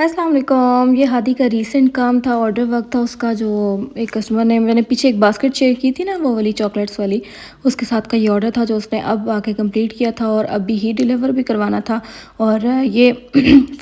अस्सलाम वालेकुम। ये हादी का रीसेंट काम था, ऑर्डर वर्क था उसका। जो एक कस्टमर ने, मैंने पीछे एक बास्केट शेयर की थी ना, वो वाली चॉकलेट्स वाली, उसके साथ का ये ऑर्डर था जो उसने अब आके कंप्लीट किया था और अभी ही डिलीवर भी करवाना था। और ये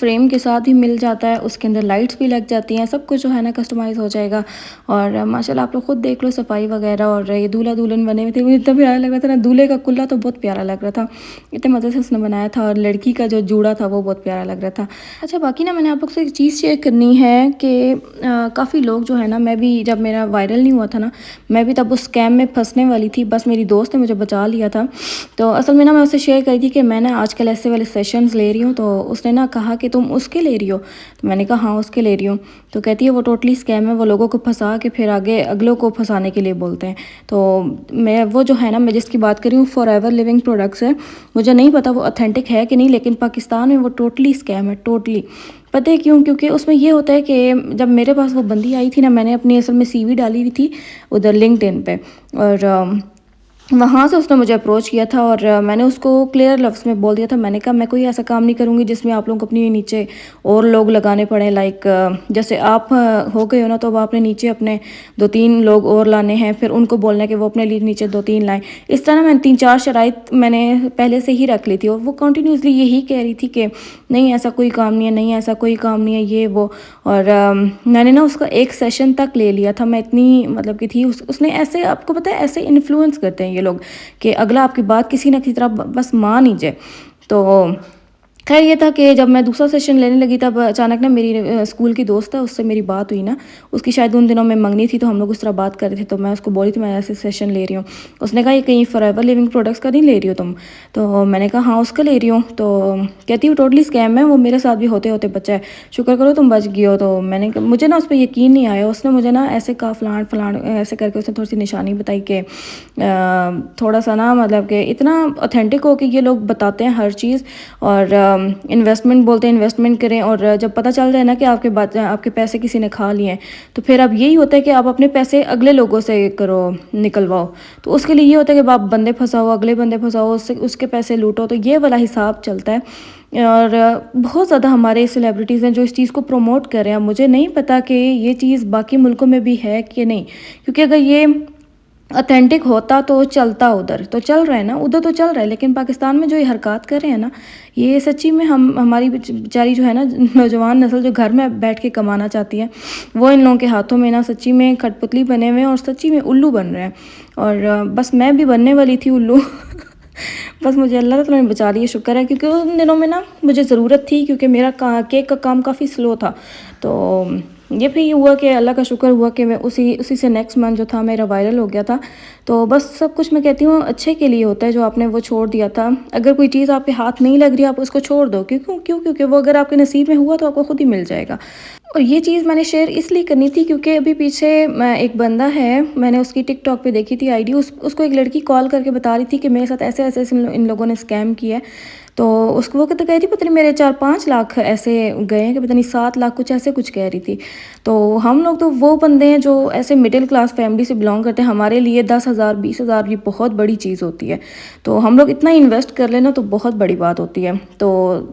फ्रेम के साथ ही मिल जाता है, उसके अंदर लाइट्स भी लग जाती हैं, सब कुछ जो है ना कस्टमाइज़ हो जाएगा। और माशाल्लाह आप लोग खुद देख लो सफाई वगैरह। और ये दूल्हा दुल्हन बने हुए थे, मुझे इतना प्यारा लग रहा था ना, दूल्हे का कुल्ला तो बहुत प्यारा लग रहा था, इतने मज़े से उसने बनाया था। और लड़की का जो जूड़ा था वो बहुत प्यारा लग रहा था। अच्छा, बाकी ना मैंने आप लोग से एक चीज़ शेयर करनी है कि काफ़ी लोग जो है ना, मैं भी जब मेरा वायरल नहीं हुआ था ना, मैं भी तब उस स्कैम में फंसने वाली थी, बस मेरी दोस्त ने मुझे बचा लिया था। तो असल में ना मैं उससे शेयर करी थी कि मैं ना आजकल ऐसे वाले सेशंस ले रही हूँ। तो उसने ना कहा कि तुम उसके ले रही हो, तो मैंने कहा हाँ उसके ले रही हूँ। तो कहती है वो टोटली स्कैम है, वो लोगों को फंसा के फिर आगे अगलों को फंसाने के लिए बोलते हैं। तो मैं वो जो है ना, मैं जिसकी बात कर रही हूँ, फॉर एवर लिविंग प्रोडक्ट्स है। मुझे नहीं पता वो ऑथेंटिक है कि नहीं, लेकिन पाकिस्तान में वो टोटली स्कैम है, टोटली। पता है क्यों? क्योंकि उसमें ये होता है कि जब मेरे पास वो बंदी आई थी ना, मैंने अपनी असल में सीवी डाली हुई थी उधर लिंक्डइन पे। और वहाँ से उसने मुझे अप्रोच किया था और मैंने उसको क्लियर लफ्ज़ में बोल दिया था। मैंने कहा मैं कोई ऐसा काम नहीं करूँगी जिसमें आप लोगों को अपने नीचे और लोग लगाने पड़े। लाइक जैसे आप हो गए हो ना, तो अब आपने नीचे अपने 2-3 लोग और लाने हैं, फिर उनको बोलना है कि वो अपने लिए नीचे 2-3 लाएँ। इस तरह ना मैंने 3-4 शराइत मैंने पहले से ही रख ली थी और वो कंटिन्यूसली यही कह रही थी कि नहीं ऐसा कोई काम नहीं है, नहीं ऐसा कोई काम नहीं है, ये वो। और मैंने ना उसका एक सेशन तक ले लिया था। मैं इतनी मतलब कि थी उसने ऐसे, आपको पता है ऐसे इन्फ्लुएंस करते हैं ये लोग कि अगला आपकी बात किसी ना किसी तरह बस मान ही जाए। तो खैर ये था कि जब मैं दूसरा सेशन लेने लगी, तब अचानक ना मेरी स्कूल की दोस्त है, उससे मेरी बात हुई ना। उसकी शायद उन दिनों में मंगनी थी, तो हम लोग उस तरह बात कर रहे थे। तो मैं उसको बोली थी मैं ऐसे सेशन ले रही हूँ। उसने कहा ये कहीं फॉरएवर लिविंग प्रोडक्ट्स का नहीं ले रही हो तुम? तो मैंने कहा हाँ उसका ले रही हूँ। तो कहती वो टोटली स्कैम है, वो मेरे साथ भी होते होते बचा है, शुक्र करो तुम बच गई हो। तो मुझे ना उस पर यकीन नहीं आया। उसने मुझे ना ऐसे कहा फलान फलान ऐसे करके उसने थोड़ी सी निशानी बताई कि थोड़ा सा ना मतलब कि इतना ऑथेंटिक हो कि ये लोग बताते हैं हर चीज़। और इन्वेस्टमेंट बोलते हैं इन्वेस्टमेंट करें, और जब पता चल जाए ना कि आपके पैसे किसी ने खा लिए हैं, तो फिर अब यही होता है कि आप अपने पैसे अगले लोगों से करो, निकलवाओ। तो उसके लिए ये होता है कि आप बंदे फंसाओ, अगले बंदे फंसाओ, उससे उसके पैसे लूटो। तो ये वाला हिसाब चलता है। और बहुत ज़्यादा हमारे सेलिब्रिटीज़ हैं जो इस चीज़ को प्रमोट कर रहे हैं। मुझे नहीं पता कि ये चीज़ बाकी मुल्कों में भी है कि नहीं, क्योंकि अगर ये ऑथेंटिक होता तो चलता, उधर तो चल रहा है ना, उधर तो चल रहा है, लेकिन पाकिस्तान में जो ये हरकत कर रहे हैं ना, ये सच्ची में हम हमारी बेचारी जो है ना नौजवान नस्ल जो घर में बैठ के कमाना चाहती है, वो इन लोगों के हाथों में ना सच्ची में कठपुतली बने हुए हैं और सच्ची में उल्लू बन रहे हैं। और बस मैं भी बनने वाली थी उल्लू। बस मुझे अल्लाह ताला ने बचा लिया, शुक्र है, क्योंकि उन दिनों में ना मुझे ज़रूरत थी, क्योंकि मेरा केक का काम काफ़ी स्लो था। तो ये भी हुआ कि अल्लाह का शुक्र हुआ कि मैं उसी उसी से नेक्स्ट मंथ जो था मेरा वायरल हो गया था। तो बस सब कुछ मैं कहती हूँ अच्छे के लिए होता है जो आपने वो छोड़ दिया था। अगर कोई चीज़ आपके हाथ नहीं लग रही आप उसको छोड़ दो, क्योंकि वो अगर आपके नसीब में हुआ तो आपको खुद ही मिल जाएगा। और ये चीज़ मैंने शेयर इसलिए करनी थी क्योंकि अभी पीछे एक बंदा है, मैंने उसकी टिकटॉक पे देखी थी आईडी। उसको एक लड़की कॉल करके बता रही थी कि मेरे साथ ऐसे ऐसे इन लोगों ने स्कैम किया है। तो उसको वो कहते कह रही पता नहीं मेरे 4-5 लाख ऐसे गए हैं, कि पता नहीं 7 लाख कुछ ऐसे कुछ कह रही थी। तो हम लोग तो वो बंदे हैं जो ऐसे मिडिल क्लास फैमिली से बिलोंग करते हैं, हमारे लिए 10,000 20,000 ये बहुत बड़ी चीज़ होती है। तो हम लोग इतना इन्वेस्ट कर लेना तो बहुत बड़ी बात होती है। तो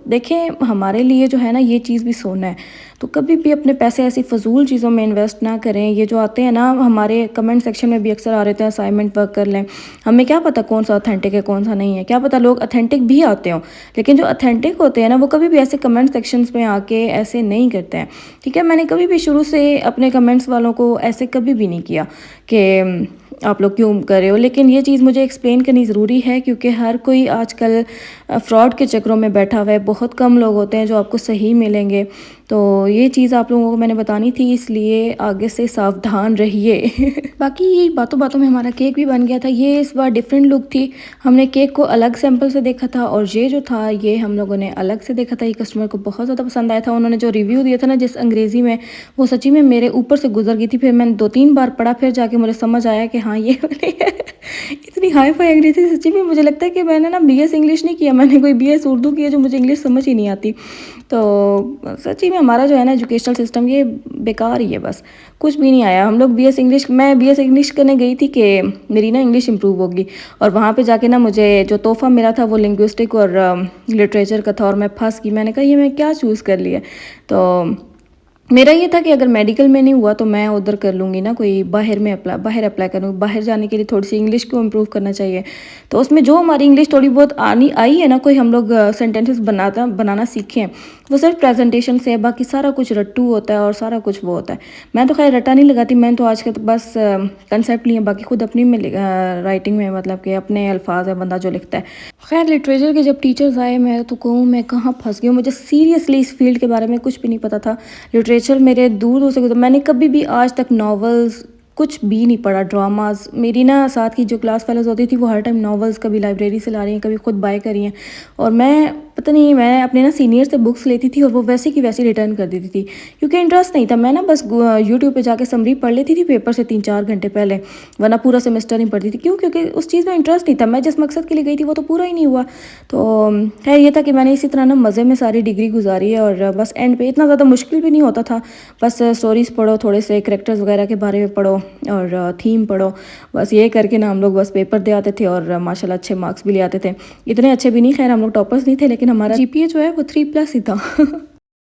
देखें हमारे लिए जो है ना ये चीज़ भी सोना है। तो कभी भी अपने पैसे ऐसी फ़जूल चीज़ों में इन्वेस्ट ना करें। ये जो आते हैं ना, हमारे कमेंट सेक्शन में भी अक्सर आ रहे थे असाइनमेंट वर्क कर लें, हमें क्या पता कौन सा ऑथेंटिक है कौन सा नहीं है, क्या पता लोग ऑथेंटिक भी आते हों। लेकिन जो ऑथेंटिक होते हैं ना, वो कभी भी ऐसे कमेंट सेक्शंस में आके ऐसे नहीं करते हैं। ठीक है, मैंने कभी भी शुरू से अपने कमेंट्स वालों को ऐसे कभी भी नहीं किया कि आप लोग क्यों कर रहे हो। लेकिन ये चीज़ मुझे एक्सप्लेन करनी ज़रूरी है, क्योंकि हर कोई आजकल फ्रॉड के चक्रों में बैठा हुआ है। बहुत कम लोग होते हैं जो आपको सही मिलेंगे। तो ये चीज़ आप लोगों को मैंने बतानी थी, इसलिए आगे से सावधान रहिए। बाकी ये बातों बातों में हमारा केक भी बन गया था। ये इस बार डिफरेंट लुक थी। हमने केक को अलग सैंपल से देखा था और ये जो था ये हम लोगों ने अलग से देखा था। ये कस्टमर को बहुत ज़्यादा पसंद आया था। उन्होंने जो रिव्यू दिया था ना जिस अंग्रेज़ी में, वो सच्ची में मेरे ऊपर से गुजर गई थी। फिर मैंने 2-3 बार पढ़ा, फिर जाके मुझे समझ आया कि हाँ ये वाली है। اتنی ہائی فائی انگریزی سچی میں مجھے لگتا ہے کہ میں نے نا بی ایس انگلش نہیں کیا، میں نے کوئی بی ایس اردو کیا جو مجھے انگلش سمجھ ہی نہیں آتی۔ تو سچی میں ہمارا جو ہے نا ایجوکیشنل سسٹم یہ بیکار ہی ہے، بس کچھ بھی نہیں آیا۔ ہم لوگ بی ایس انگلش، میں بی ایس انگلش کرنے گئی تھی کہ میری نا انگلش امپروو ہوگی، اور وہاں پہ جا کے نا مجھے جو تحفہ ملا تھا وہ لنگوسٹک اور لٹریچر کا تھا، اور میں پھنس گئی۔ میں نے کہا یہ میں کیا چوز کر لیا؟ تو میرا یہ تھا کہ اگر میڈیکل میں نہیں ہوا تو میں ادھر کر لوں گی نا، کوئی باہر اپلائی کروں گی۔ باہر جانے کے لیے تھوڑی سی انگلش کو امپروو کرنا چاہیے، تو اس میں جو ہماری انگلش تھوڑی بہت آئی ہے نا، کوئی ہم لوگ سینٹینسز بنانا سیکھیں، وہ صرف پریزنٹیشن سے ہے، باقی سارا کچھ رٹو ہوتا ہے اور سارا کچھ وہ ہوتا ہے۔ میں تو خیر رٹا نہیں لگاتی، میں تو آج کل بس کنسیپٹ لیے، باقی خود اپنی میں رائٹنگ میں مطلب کہ اپنے الفاظ ہے بندہ جو لکھتا ہے۔ خیر لٹریچر کے جب ٹیچرز آئے، میں تو کہوں میں کہاں پھنس گئی ہوں، مجھے سیریسلی اس فیلڈ کے بارے میں کچھ بھی نہیں پتا تھا۔ لٹریچر میرے دور دور سے میں نے کبھی بھی آج تک ناولز کچھ بھی نہیں پڑھا، ڈراماز۔ میری نا ساتھ کی جو کلاس فیلوز ہوتی تھی وہ ہر ٹائم ناولز کبھی لائبریری سے لا رہی ہیں، کبھی خود بائی کری ہیں، اور میں پتہ نہیں، میں اپنے نا سینئر سے بکس لیتی تھی اور وہ ویسے کی ویسی ریٹرن کر دیتی تھی، کیونکہ انٹرسٹ نہیں تھا۔ میں نا بس یوٹیوب پہ جا کے سمری پڑھ لیتی تھی پیپر سے 3-4 گھنٹے پہلے، ورنہ پورا سیمسٹر نہیں پڑھتی تھی۔ کیوں؟ کیونکہ اس چیز میں انٹرسٹ نہیں تھا، میں جس مقصد کے لیے گئی تھی وہ تو پورا ہی نہیں ہوا۔ تو خیر یہ تھا کہ میں نے اسی طرح نا مزے میں ساری ڈگری گزاری ہے، اور بس اینڈ پہ اتنا زیادہ مشکل بھی نہیں ہوتا تھا، بس سٹوریز پڑھو، تھوڑے سے کریکٹرز وغیرہ کے بارے میں پڑھو اور تھیم پڑھو، بس یہ کر کے نا ہم لوگ بس پیپر دے آتے تھے، اور ماشاءاللہ اچھے مارکس بھی لے آتے تھے۔ اتنے اچھے بھی نہیں، خیر ہم لوگ ٹاپرز نہیں تھے، لیکن ہمارا جی پی اے جو ہے وہ 3+ ہی تھا۔